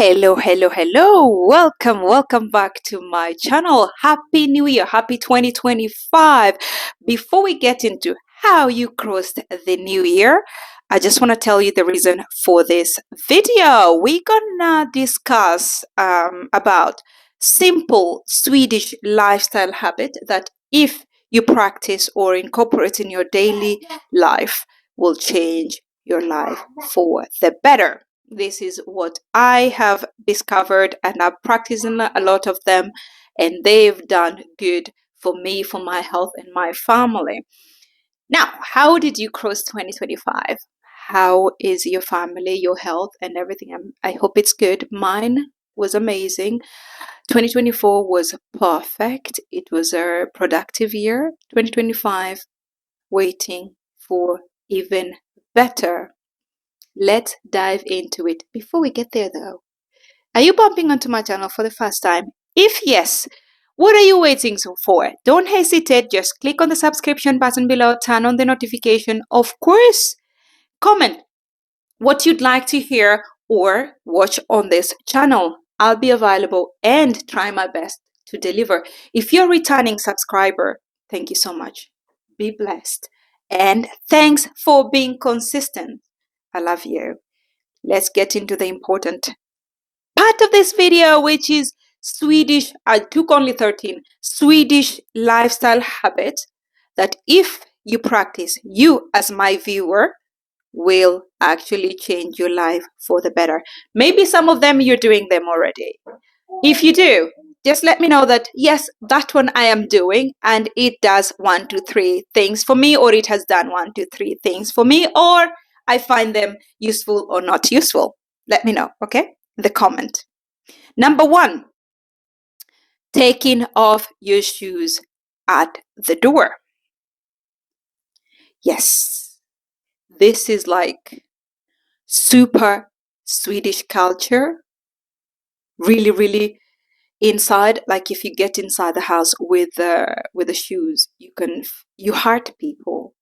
Hello, hello, hello. Welcome back to my channel. Happy New Year. Happy 2025. Before we get into how you crossed the new year, I just want to tell you the reason for this video. We're gonna discuss about simple Swedish lifestyle habit that if you practice or incorporate in your daily life will change your life for the better. This is what I have discovered, and I've practiced a lot of them, and they've done good for me, for my health, and my family. Now, how did you cross 2025? How is your family, your health, and everything? I hope it's good. Mine was amazing. 2024 was perfect. It was a productive year. 2025, waiting for even better. Let's dive into it. Before we get there though, are you bumping onto my channel for the first time? If yes, what are you waiting for? Don't hesitate, just click on the subscription button below, turn on the notification. Of course, comment what you'd like to hear or watch on this channel. I'll be available and try my best to deliver. If you're a returning subscriber, thank you so much. Be blessed. And thanks for being consistent. I love you. Let's get into the important part of this video, which is Swedish. I took only 13 Swedish lifestyle habits that if you practice, you as my viewer will actually change your life for the better. Maybe some of them you're doing them already. If you do, just let me know that yes, that one I am doing and it does 1, 2, 3 things for me, or it has done 1, 2, 3 things for me, or I find them useful or not useful. Let me know, okay? In the comment. Number 1, taking off your shoes at the door. Yes, this is like super Swedish culture. Really, really inside. Like if you get inside the house with the shoes, you hurt people.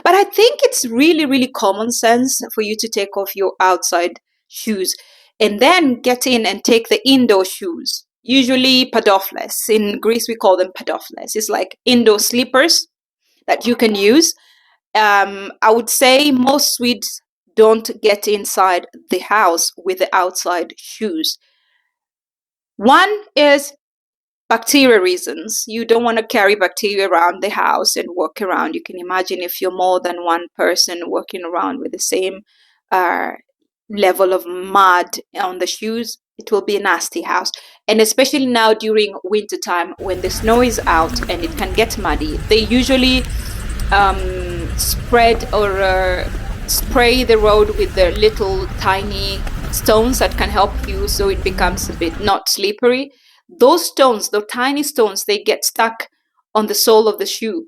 But I think it's really, really common sense for you to take off your outside shoes and then get in and take the indoor shoes. Usually padofles. In Greece, we call them padofles. It's like indoor slippers that you can use. I would say most Swedes don't get inside the house with the outside shoes. One is bacteria reasons. You don't want to carry bacteria around the house and walk around. You can imagine if you're more than one person walking around with the same level of mud on the shoes, it will be a nasty house. And especially now during winter time when the snow is out and it can get muddy, they usually spread or spray the road with the little tiny stones that can help you so it becomes a bit not slippery. Those stones, the tiny stones, they get stuck on the sole of the shoe.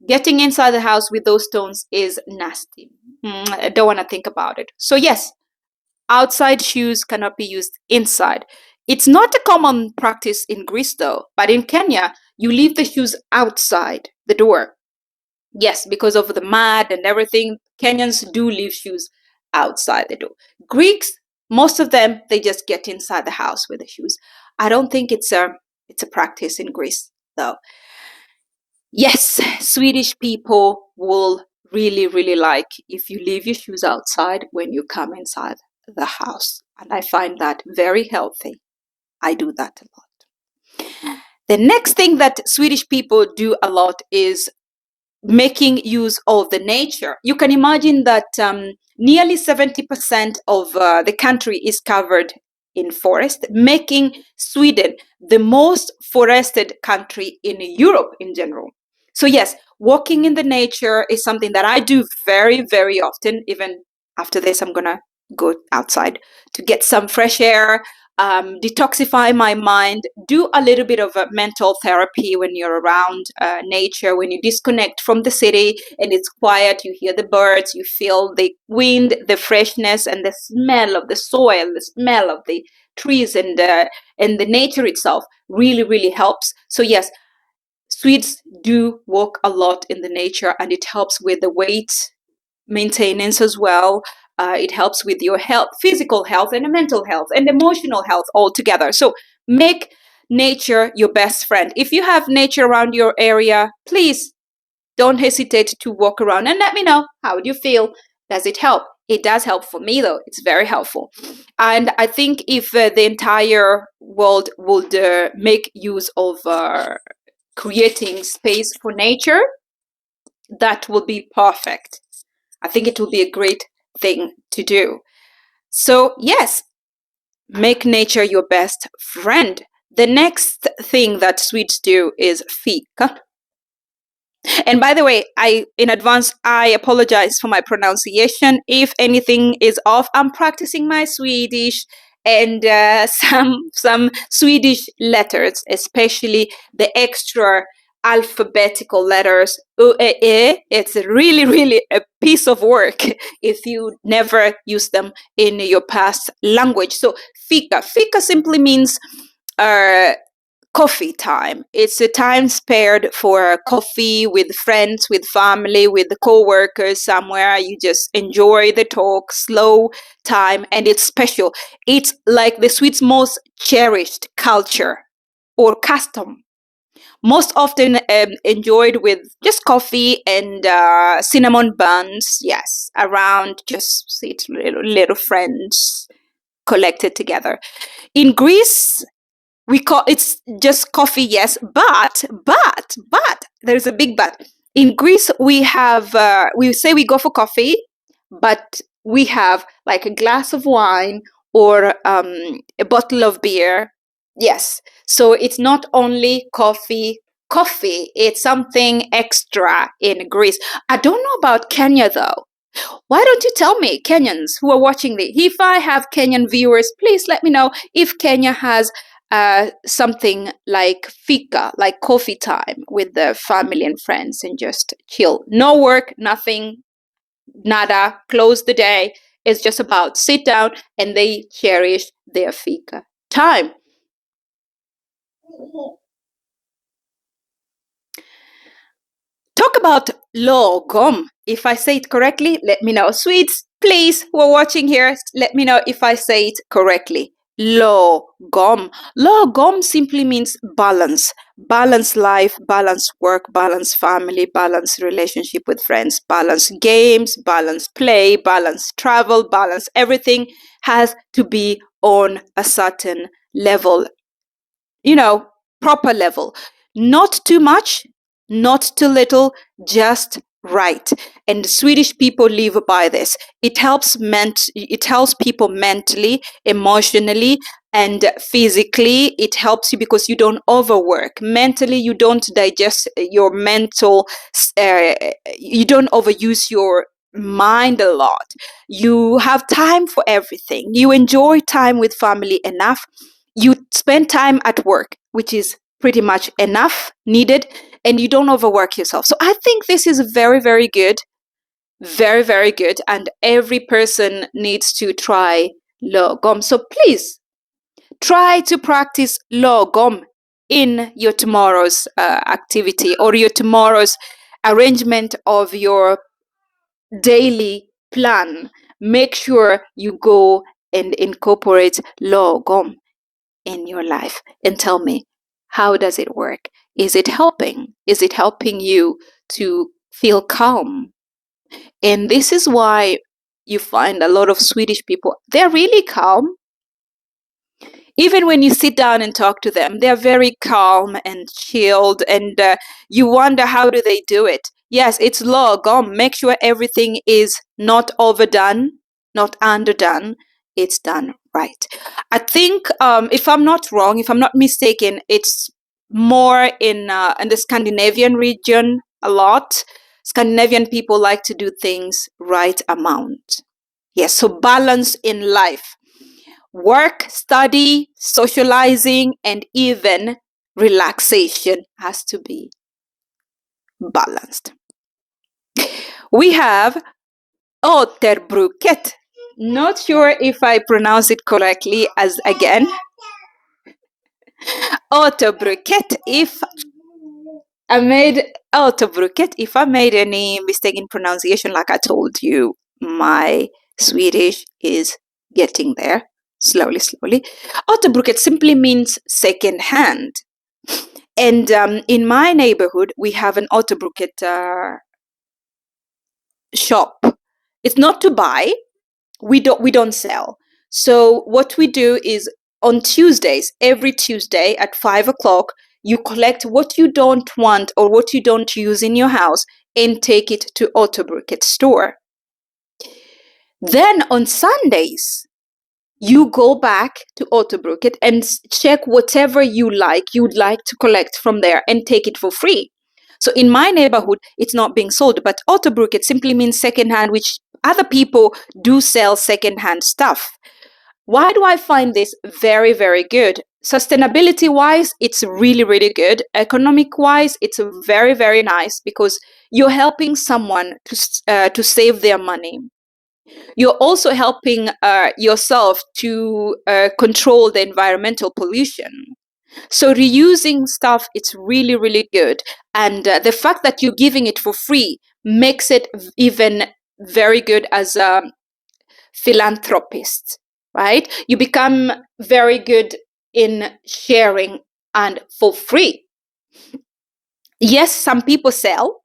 Getting inside the house with those stones is nasty. I don't want to think about it. So yes, outside shoes cannot be used inside. It's not a common practice in Greece though, but in Kenya, you leave the shoes outside the door. Yes, because of the mud and everything, Kenyans do leave shoes outside the door. Greeks, most of them, they just get inside the house with the shoes. I don't think it's a practice in Greece, though. Yes, Swedish people will really, really like if you leave your shoes outside when you come inside the house. And I find that very healthy. I do that a lot. The next thing that Swedish people do a lot is making use of the nature. You can imagine that nearly 70% of the country is covered in forest, making Sweden the most forested country in Europe in general. So yes, walking in the nature is something that I do very, very often. Even after this, I'm gonna go outside to get some fresh air, detoxify my mind, do a little bit of a mental therapy when you're around nature, when you disconnect from the city and it's quiet, you hear the birds, you feel the wind, the freshness and the smell of the soil, the smell of the trees and the nature itself really, really helps. So yes, Swedes do walk a lot in the nature and it helps with the weight maintenance as well. It helps with your health, physical health, and mental health, and emotional health all together. So make nature your best friend. If you have nature around your area, please don't hesitate to walk around and let me know, how do you feel? Does it help? It does help for me, though. It's very helpful. And I think if the entire world would make use of creating space for nature, that will be perfect. I think it will be a great thing to do. So yes, make nature your best friend. The next thing that Swedes do is Fika. And by the way, in advance, I apologize for my pronunciation. If anything is off, I'm practicing my Swedish and some Swedish letters, especially the extra alphabetical letters. It's really, really a piece of work if you never use them in your past language. So Fika. Fika simply means coffee time. It's a time spared for coffee with friends, with family, with the coworkers somewhere. You just enjoy the talk, slow time, and it's special. It's like the Swedes' most cherished culture or custom. Most often enjoyed with just coffee and cinnamon buns. Yes, around just sit little friends collected together. In Greece, we call it's just coffee, yes, but there's a big but. In Greece, we have we say we go for coffee, but we have like a glass of wine or a bottle of beer. Yes, so it's not only coffee. It's something extra in Greece. I don't know about Kenya though. Why don't you tell me, Kenyans who are watching this? If I have Kenyan viewers, please let me know if Kenya has something like Fika, like coffee time with the family and friends and just chill. No work, nothing, nada, close the day. It's just about sit down and they cherish their Fika time. Talk about Lagom. If I say it correctly, let me know. Swedes, please, who are watching here, let me know if I say it correctly. Lagom. Lagom simply means balance. Balance life, balance work, balance family, balance relationship with friends, balance games, balance play, balance travel, balance everything has to be on a certain level. You know, proper level. Not too much, not too little, just right. And Swedish people live by this. It helps people mentally, emotionally, and physically. It helps you because you don't overwork. Mentally, you don't digest your mental, you don't overuse your mind a lot. You have time for everything. You enjoy time with family enough. You spend time at work, which is pretty much enough, needed, and you don't overwork yourself. So I think this is very, very good. Very, very good. And every person needs to try Lagom. So please try to practice Lagom in your tomorrow's activity or your tomorrow's arrangement of your daily plan. Make sure you go and incorporate Lagom in your life and tell me, how does it work? Is it helping? Is it helping you to feel calm? And this is why you find a lot of Swedish people, they're really calm. Even when you sit down and talk to them, they're very calm and chilled, and you wonder, how do they do it? Yes, it's Lagom. Make sure everything is not overdone, not underdone. It's done right. I think, if I'm not wrong, if I'm not mistaken, it's more in the Scandinavian region a lot. Scandinavian people like to do things right amount. Yes, so balance in life. Work, study, socializing, and even relaxation has to be balanced. We have återbruket. Not sure if I pronounce it correctly as again. Återbruket. If I made any mistake in pronunciation, like I told you, my Swedish is getting there, slowly, slowly. Återbruket simply means second hand. And in my neighborhood, we have an Återbruket shop. It's not to buy. We don't sell. So what we do is on Tuesdays, every Tuesday at 5 o'clock, you collect what you don't want or what you don't use in your house and take it to Återbruket store. Then on Sundays, you go back to Återbruket and check whatever you'd like to collect from there and take it for free. So in my neighborhood, it's not being sold, but Återbruket simply means secondhand, which other people do sell secondhand stuff. Why do I find this very, very good? Sustainability-wise, it's really, really good. Economic-wise, it's very, very nice because you're helping someone to save their money. You're also helping yourself to control the environmental pollution. So reusing stuff, it's really, really good. And the fact that you're giving it for free makes it even very good as a philanthropist, right? You become very good in sharing and for free. Yes, some people sell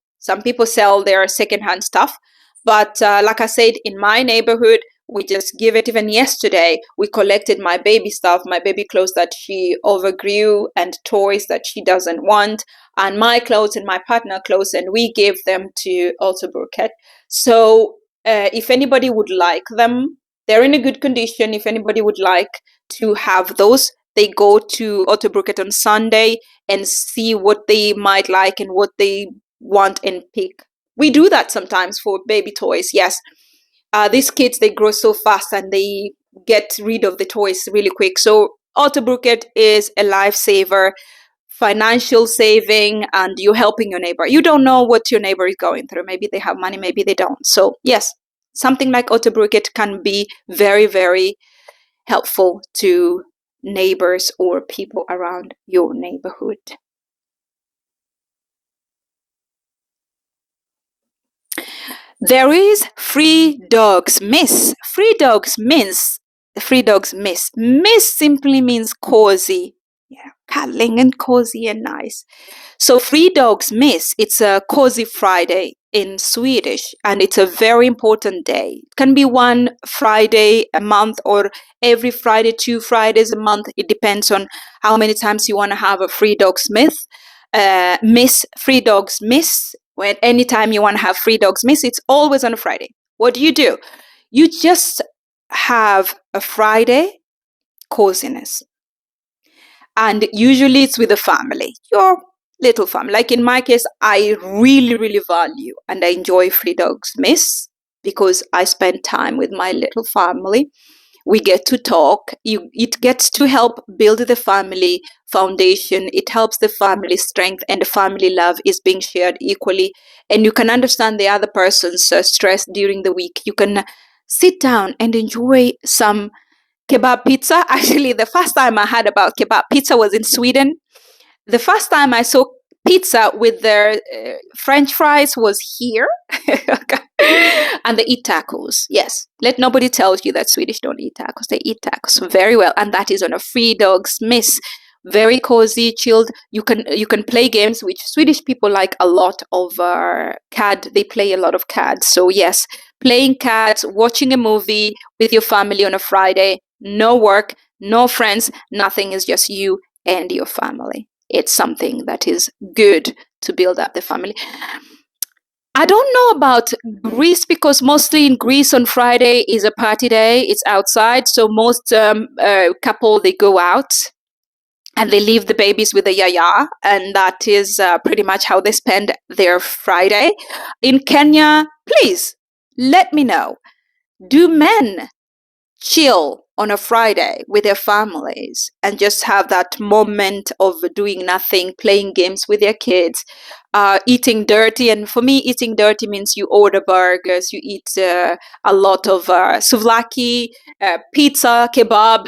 their secondhand stuff. But like I said, in my neighborhood, we just give it. Even yesterday, we collected my baby stuff, my baby clothes that she overgrew and toys that she doesn't want, and my clothes and my partner clothes, and we gave them to Återbruket. So if anybody would like them, they're in a good condition. If anybody would like to have those, they go to Återbruket on Sunday and see what they might like and what they want and pick. We do that sometimes for baby toys, yes. These kids, they grow so fast and they get rid of the toys really quick. So Återbruket is a lifesaver, financial saving, and you're helping your neighbor. You don't know what your neighbor is going through. Maybe they have money, maybe they don't. So yes, something like Återbruket can be very, very helpful to neighbors or people around your neighborhood. There is fredagsmys. Fredagsmys. Mys simply means cozy. Yeah, cuddling and cozy and nice. So fredagsmys, it's a cozy Friday in Swedish, and it's a very important day. It can be one Friday a month or every Friday, 2 Fridays a month. It depends on how many times you want to have a fredagsmys. Fredagsmys. When anytime you want to have fredagsmys, it's always on a Friday. What do? You just have a Friday coziness. And usually it's with a family, your little family. Like in my case, I really, really value and I enjoy fredagsmys because I spend time with my little family. We get to talk. It gets to help build the family foundation. It helps the family strength, and the family love is being shared equally. And you can understand the other person's stress during the week. You can sit down and enjoy some kebab pizza. Actually, the first time I heard about kebab pizza was in Sweden. The first time I saw pizza with their French fries was here. And they eat tacos. Yes, let nobody tell you that Swedish don't eat tacos. They eat tacos very well, and that is on a fredagsmys. Very cozy, chilled. You can play games, which Swedish people like a lot of CAD. They play a lot of CAD. So yes, playing CAD, watching a movie with your family on a Friday. No work, no friends, nothing. Is just you and your family. It's something that is good to build up the family. I don't know about Greece because mostly in Greece on Friday is a party day. It's outside. So most couple, they go out and they leave the babies with the yaya. And that is pretty much how they spend their Friday. In Kenya, please let me know. Do men chill on a Friday with their families and just have that moment of doing nothing, playing games with their kids, eating dirty? And for me, eating dirty means you order burgers, you eat a lot of souvlaki, pizza, kebab,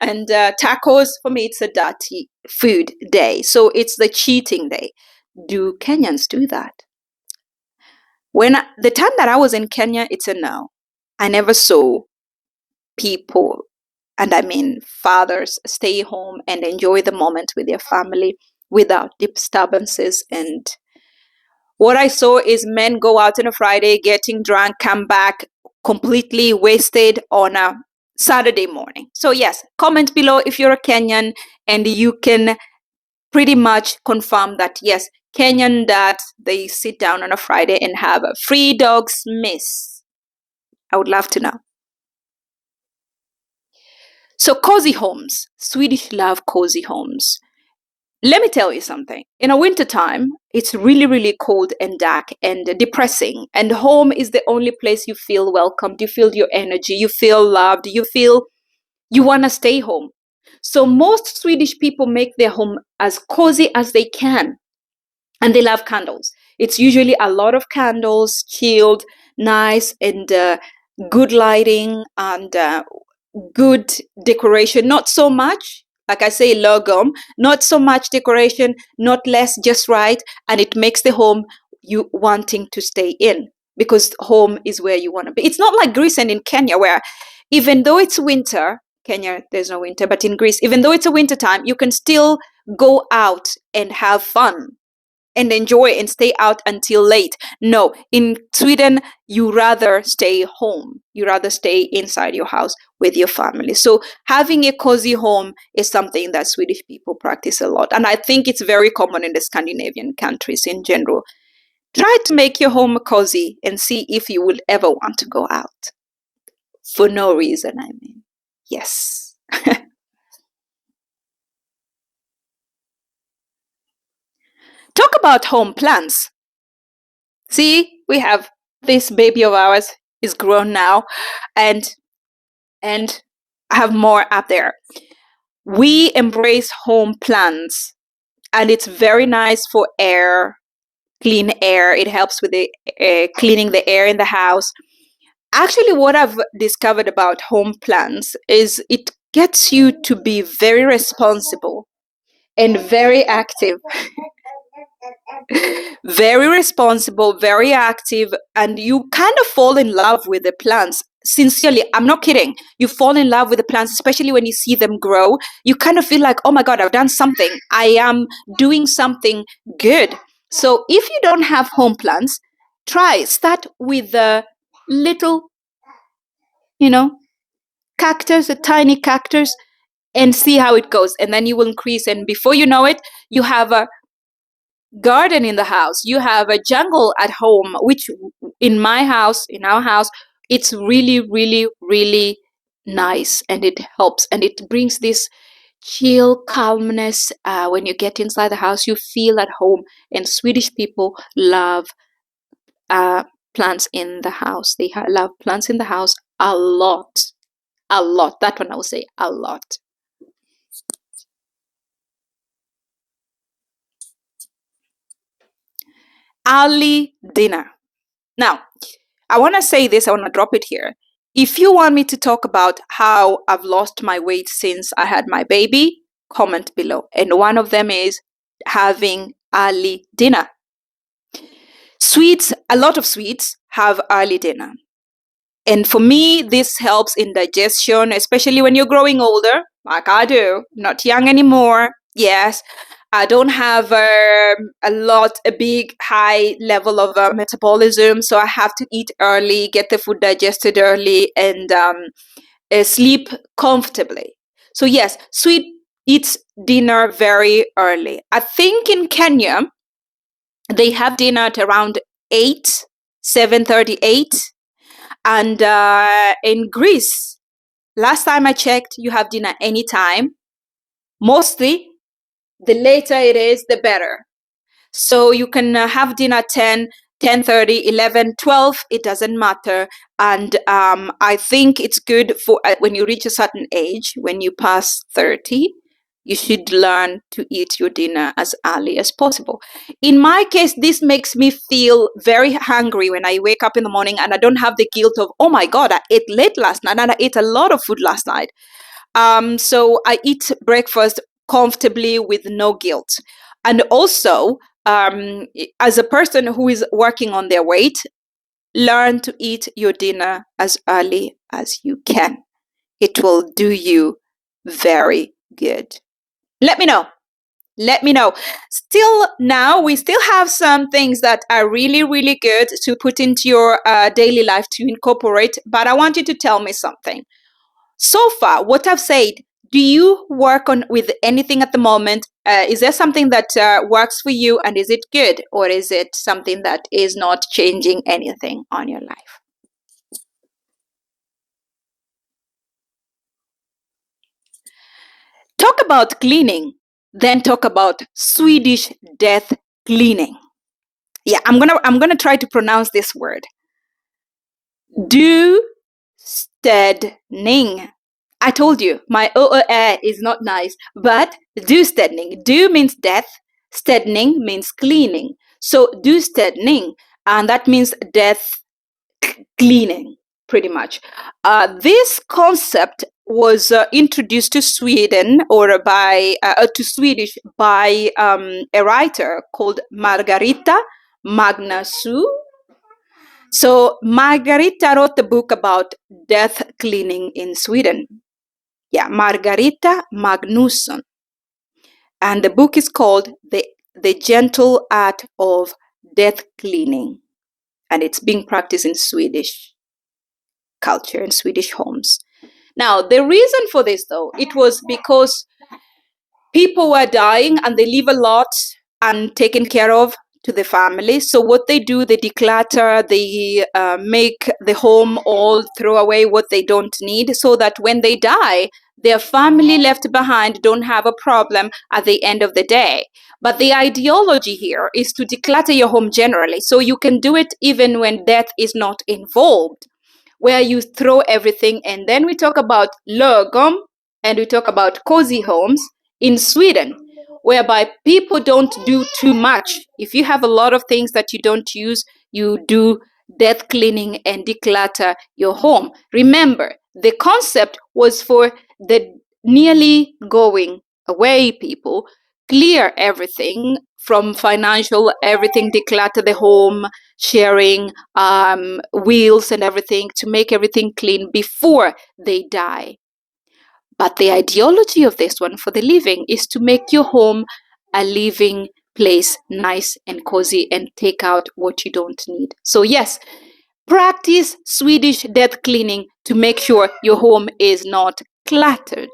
and tacos. For me, it's a dirty food day. So it's the cheating day. Do Kenyans do that? The time that I was in Kenya, it's a no. I never saw people, and I mean fathers, stay home and enjoy the moment with their family without disturbances. And what I saw is men go out on a Friday, getting drunk, come back completely wasted on a Saturday morning. So yes, comment below if you're a Kenyan and you can pretty much confirm that yes, Kenyan dads, they sit down on a Friday and have a fredagsmys. I would love to know. So cozy homes. Swedish love cozy homes. Let me tell you something. In a winter time, it's really, really cold and dark and depressing. And home is the only place you feel welcomed. You feel your energy. You feel loved. You feel you want to stay home. So most Swedish people make their home as cozy as they can. And they love candles. It's usually a lot of candles, chilled, nice, and good lighting and good decoration. Not so much, like I say, Lagom, not so much decoration, not less, just right. And it makes the home you wanting to stay in, because home is where you want to be. It's not like Greece and in Kenya, where even though it's winter, Kenya, there's no winter, but in Greece, even though it's a winter time, you can still go out and have fun and enjoy and stay out until late. No, in Sweden, you rather stay home. You rather stay inside your house with your family. So having a cozy home is something that Swedish people practice a lot. And I think it's very common in the Scandinavian countries in general. Try to make your home cozy and see if you will ever want to go out. For no reason, I mean. Yes. Talk about home plants. See, we have this baby of ours is grown now, and I have more up there. We embrace home plants, and it's very nice for air, clean air. It helps with the cleaning the air in the house. Actually, what I've discovered about home plants is it gets you to be very responsible and very active. Very responsible, very active, and you kind of fall in love with the plants. Sincerely, I'm not kidding. You fall in love with the plants, especially when you see them grow. You kind of feel like, oh my God, I've done something. I am doing something good. So if you don't have home plants, start with a little, cactus, a tiny cactus, and see how it goes. And then you will increase. And before you know it, you have a garden in the house. You have a jungle at home, which in our house, it's really, really, really nice, and it helps, and it brings this chill calmness. When you get inside the house, you feel at home. And Swedish people love plants in the house. They love plants in the house a lot. That one I will say a lot. Early dinner. Now, I want to say this, I want to drop it here. If you want me to talk about how I've lost my weight since I had my baby, comment below. And one of them is having early dinner. A lot of Swedes have early dinner. And for me, this helps in digestion, especially when you're growing older, like I do, not young anymore. Yes, I don't have a big, high level of metabolism, so I have to eat early, get the food digested early, and sleep comfortably. So yes, Swede eats dinner very early. I think in Kenya, they have dinner at around 8, 7:38. And in Greece, last time I checked, you have dinner anytime. Mostly, the later it is, the better. So you can have dinner 10, 10:30, 11, 12, it doesn't matter. And I think it's good for when you reach a certain age, when you pass 30, you should learn to eat your dinner as early as possible. In my case, this makes me feel very hungry when I wake up in the morning, and I don't have the guilt of, oh my God, I ate late last night and I ate a lot of food last night. So I eat breakfast comfortably with no guilt. And also, as a person who is working on their weight, learn to eat your dinner as early as you can. It will do you very good. Let me know. Let me know. Still, now we still have some things that are really, really good to put into your daily life to incorporate, but I want you to tell me something. So far, what I've said, do you work on with anything at the moment? Is there something that works for you, and is it good, or is it something that is not changing anything on your life? Talk about cleaning, then talk about Swedish death cleaning. Yeah, I'm gonna try to pronounce this word. Du städning. I told you my OÖ is not nice, but du städning. Du means death, städning means cleaning. So du städning, and that means death cleaning, pretty much. This concept was introduced to Sweden or by to Swedish by a writer called Margarita Magnusson. So Margarita wrote the book about death cleaning in Sweden. Yeah, Margarita Magnusson. And the book is called The Gentle Art of Death Cleaning. And it's being practiced in Swedish culture, in Swedish homes. Now, the reason for this, though, it was because people were dying and they leave a lot untaken care of to the family. So what they do, they declutter, they make the home all, throw away what they don't need, so that when they die, their family left behind don't have a problem at the end of the day. But the ideology here is to declutter your home generally, so you can do it even when death is not involved, where you throw everything. And then we talk about Lagom and we talk about cozy homes in Sweden, whereby people don't do too much. If you have a lot of things that you don't use, you do death cleaning and declutter your home. Remember, the concept was for the nearly going away people. Clear everything from financial, everything, declutter the home, sharing, wheels and everything, to make everything clean before they die. But the ideology of this one for the living is to make your home a living place, nice and cozy, and take out what you don't need. So yes, practice Swedish death cleaning to make sure your home is not cluttered.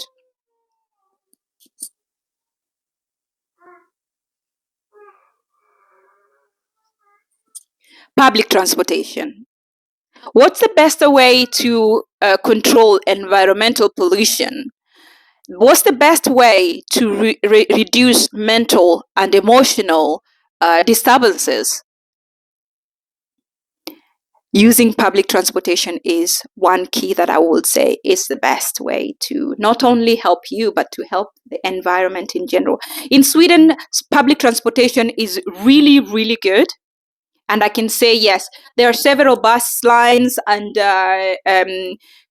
Public transportation. What's the best way to control environmental pollution? What's the best way to reduce mental and emotional disturbances? Using public transportation is one key that I would say is the best way to not only help you, but to help the environment in general. In Sweden, public transportation is really, really good. And I can say, yes, there are several bus lines and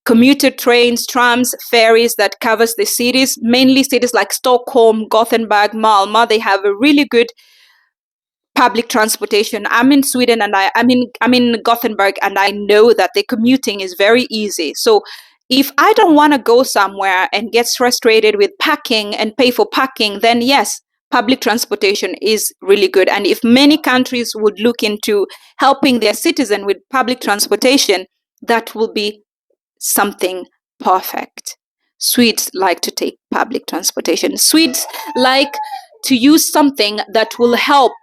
commuter trains, trams, ferries that covers the cities, mainly cities like Stockholm, Gothenburg, Malmö. They have a really good public transportation. I'm in Sweden and I'm in Gothenburg, and I know that the commuting is very easy. So if I don't want to go somewhere and get frustrated with packing and pay for parking, then yes, public transportation is really good. And if many countries would look into helping their citizens with public transportation, that will be something perfect. Swedes like to take public transportation. Swedes like to use something that will help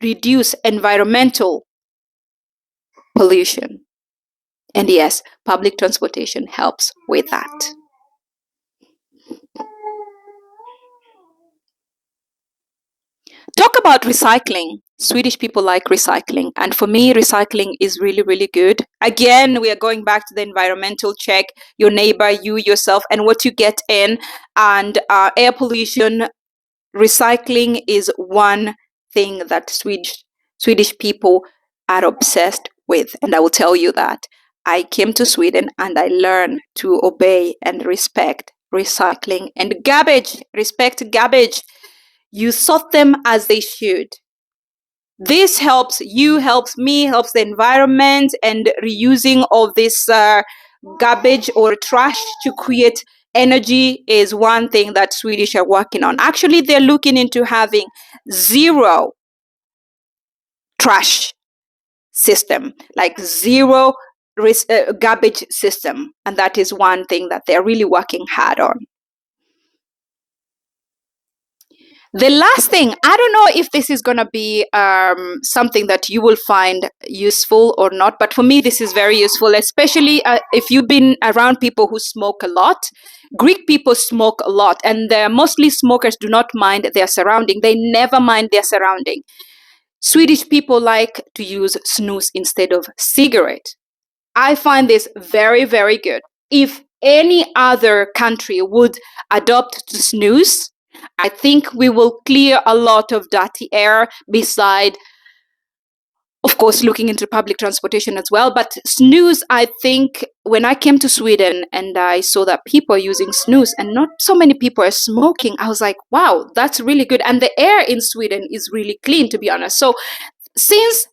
reduce environmental pollution. And yes, public transportation helps with that. Talk about recycling. Swedish people like recycling. And for me, recycling is really, really good. Again, we are going back to the environmental check, your neighbor, you, yourself, and what you get in. And air pollution, recycling is one thing that Swedish people are obsessed with. And I will tell you that. I came to Sweden and I learned to obey and respect recycling and garbage. Respect garbage. You sort them as they should. This helps you, helps me, helps the environment, and reusing of this garbage or trash to create energy is one thing that Swedish are working on. Actually, they're looking into having zero trash system, like zero garbage system, and that is one thing that they're really working hard on. The last thing, I don't know if this is going to be something that you will find useful or not, but for me, this is very useful, especially if you've been around people who smoke a lot. Greek people smoke a lot, and mostly smokers do not mind their surrounding. They never mind their surrounding. Swedish people like to use snus instead of cigarette. I find this very, very good. If any other country would adopt to snus, I think we will clear a lot of dirty air, beside, of course, looking into public transportation as well. But snus, I think, when I came to Sweden and I saw that people are using snus and not so many people are smoking, I was like, wow, that's really good. And the air in Sweden is really clean, to be honest. So since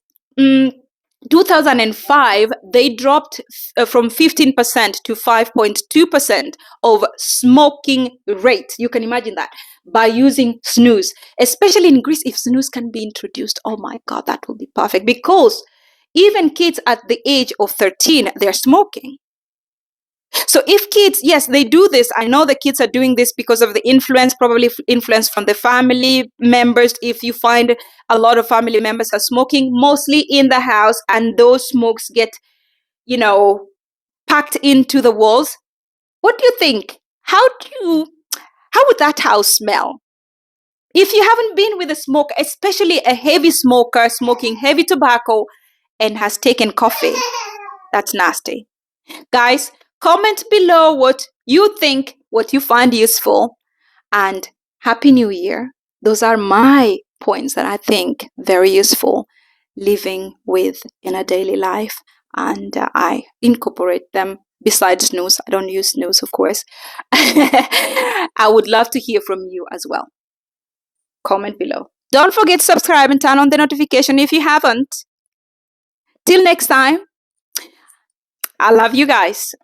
2005, they dropped from 15% to 5.2% of smoking rate. You can imagine that, by using snus, especially in Greece. If snus can be introduced, oh my God, that will be perfect, because even kids at the age of 13, they're smoking. So if kids, yes, they do this. I know the kids are doing this because of the influence, probably influence from the family members. If you find a lot of family members are smoking, mostly in the house, and those smokes get, packed into the walls. What do you think? How would that house smell? If you haven't been with a smoker, especially a heavy smoker smoking heavy tobacco and has taken coffee, that's nasty. Guys, comment below what you think, what you find useful, and Happy New Year. Those are my points that I think very useful living with in a daily life, and I incorporate them. Besides snooze, I don't use snooze, of course. I would love to hear from you as well. Comment below. Don't forget to subscribe and turn on the notification if you haven't. Till next time, I love you guys.